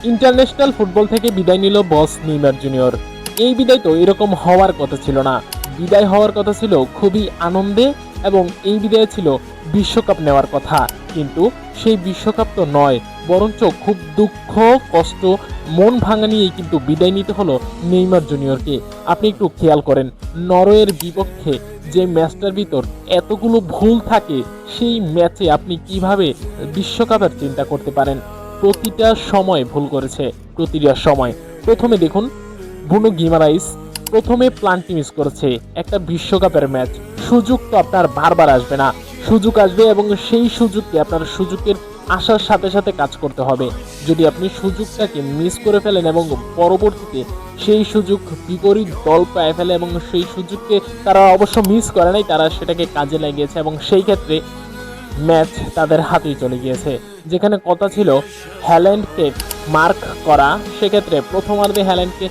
International football থেকে বিদায় নিল বস নেইমার জুনিয়র। এই বিদায় তো এরকম হওয়ার কথা ছিল না। বিদায় হওয়ার কথা ছিল খুবই আনন্দে এবং এই বিদায় ছিল বিশ্বকাপ নেওয়ার কথা। কিন্তু সেই বিশ্বকাপ তো নয়, বরঞ্চ খুব দুঃখ, কষ্ট, মন ভাঙা নিয়েই কিন্তু বিদায় নিতে হলো নেইমার জুনিয়রকে। আপনি একটু খেয়াল করেন, নরওয়ের বিপক্ষে যে ম্যাচটার ভিতর এতগুলো ভুল থাকে, সেই ম্যাচে আপনি কিভাবে বিশ্বকাপের চিন্তা করতে পারেন? প্রতিটা সময় ভুল করেছে, প্রতিটা সময়। প্রথমে দেখুন, ব্রুনো গিমারাইস প্রথমে প্লান্টি মিস করেছে। একটা বিশ্বকাপের ম্যাচ, সুযোগ তো আপনার বারবার আসবে না। সুযোগ আসবে এবং সেই সুযোগকে আপনার সুযোগের আসার সাথে সাথে কাজ করতে হবে। যদি আপনি সুযোগটাকে মিস করে ফেলেন এবং পরবর্তীতে সেই সুযোগ বিপরীত দল পেয়ে ফেলে এবং সেই সুযোগকে তারা অবশ্য মিস করে নাই, তারা সেটাকে কাজে লাগিয়েছে এবং সেই ক্ষেত্রে ম্যাচ তাদের হাতেই চলে গিয়েছে। যেখানে কথা ছিল হ্যাল্যান্ডকে মার্ক করা, সেক্ষেত্রে প্রথমার্ধে হ্যাল্যান্ডকে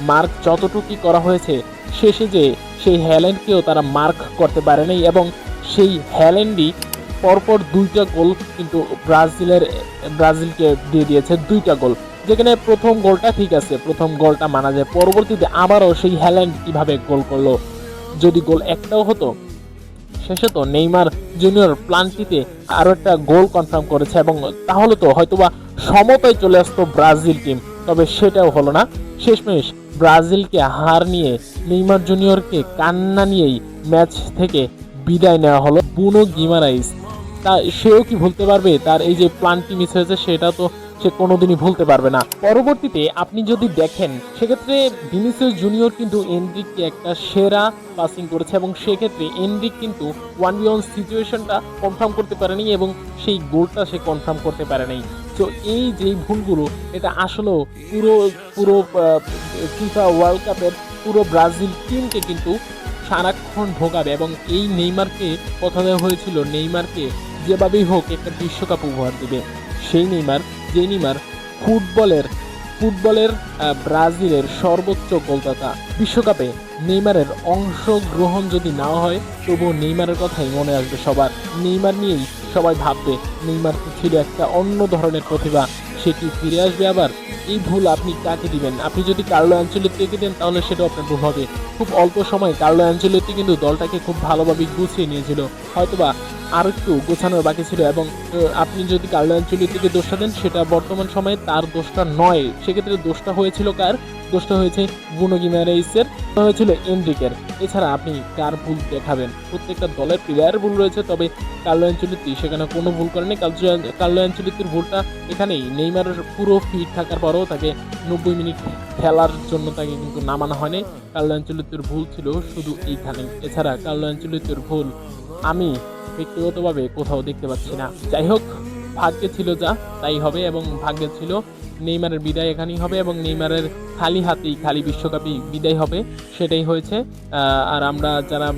মার্ক যতটুকুই করা হয়েছে, শেষে যে সেই হ্যাল্যান্ডকেও তারা মার্ক করতে পারেনি এবং সেই হ্যাল্যান্ডই পরপর দুইটা গোল কিন্তু ব্রাজিলকে দিয়ে দিয়েছে, দুইটা গোল। যেখানে প্রথম গোলটা ঠিক আছে, প্রথম গোলটা মানা যায়, পরবর্তীতে আবারও সেই হ্যাল্যান্ড কিভাবে গোল করলো। যদি গোল একটাও হতো, শেষে তো নেইমার জুনিয়র প্লান্টিতে আরো একটা গোল কনফার্ম করেছে এবং তাহলে তো হয়তোবা সমতায় চলে আসতো ব্রাজিল টিম, তবে সেটাও হলো না। শেষমেশ ব্রাজিলকে হার নিয়ে নেইমার জুনিয়রকে কান্না নিয়েই ম্যাচ থেকে বিদায় নেওয়া হলো। ব্রুনো গিমারাইস তা সেও কি ভুলতে পারবে? তার এই যে প্লান্টি মিস হয়েছে সেটা তো সে কোনোদিনই ভুলতে পারবে না। পরবর্তীতে আপনি যদি দেখেন, সেক্ষেত্রে ভিনিসিয়াস জুনিয়র কিন্তু এনরিককে একটা সেরা পাসিং করেছে এবং সেক্ষেত্রে এনরিক কিন্তু 1v1 সিচুয়েশনটা কনফার্ম করতে পারেনি এবং সেই গোলটা সে কনফার্ম করতে পারেনি। তো এই যে ভুলগুলো, এটা আসলেও পুরো পুরো ফিফা ওয়ার্ল্ড কাপের পুরো ব্রাজিল টিমকে কিন্তু সারাক্ষণ ভোগাবে এবং এই নেইমারকে কথা দেওয়া হয়েছিল নেইমারকে যেভাবেই হোক একটা বিশ্বকাপ উপহার দেবে। সেই নেইমার, যে নেইমার ফুটবলের ব্রাজিলের সর্বোচ্চ গোলদাতা। বিশ্বকাপে নেইমারের অংশগ্রহণ যদি না হয়, তবুও নেইমারের কথাই মনে আসবে সবার। নেইমার নিয়েই সবাই ভাববে নেইমার ছিল একটা অন্য ধরনের প্রতিভা, সেটি ফিরে আসবে আবার। এই ভুল আপনি কাকে দিবেন? আপনি যদি কার্লো আনচেলত্তিকে দেন তাহলে সেটা আপনার ভুল হবে। খুব অল্প সময় কার্লো আনচেলত্তি কিন্তু দলটাকে খুব ভালোভাবে গুছিয়ে নিয়েছিল, হয়তোবা আর একটু গোছানোর বাকি ছিল এবং আপনি যদি কার্লো আনচেলত্তিকে দোষটা দেন, সেটা বর্তমান সময়ে তার দোষটা নয়। সেক্ষেত্রে দোষটা হয়েছিল কার? দোষটা হয়েছে ব্রুনো গিমারেইসের, হয়েছিল এনরিকের। এছাড়া আপনি কার ভুল দেখাবেন? প্রত্যেকটা দলের প্লেয়ার ভুল রয়েছে, তবে কার্লো আনচেলত্তি সেখানে কোনো ভুল করেনি। কার্লো আনচেলত্তির ভুলটা এখানেই, নেইমারের পুরো ফিট থাকার পরেও তাকে 90 মিনিট খেলার জন্য তাকে কিন্তু নামানো হয়নি। কার্লো আনচেলত্তির ভুল ছিল শুধু এইখানেই। এছাড়া কার্লো আনচেলত্তির ভুল আমি ব্যক্তিগতভাবে কোথাও দেখতে পাচ্ছি না। যাই হোক, ভাগ্যে ছিল যা তাই হবে এবং ভাগ্যে ছিল নেইমারের বিদায় এখানেই হবে এবং নেইমারের খালি হাতেই খালি বিশ্বকাপই বিদায় হবে, সেটাই হয়েছে। আর আমরা যারা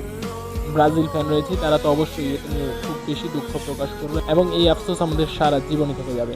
ব্রাজিল ফ্যান রয়েছি তারা তো অবশ্যই এটা নিয়ে খুব বেশি দুঃখ প্রকাশ করবে এবং এই আফসোস আমাদের সারা জীবনে থেকে যাবে।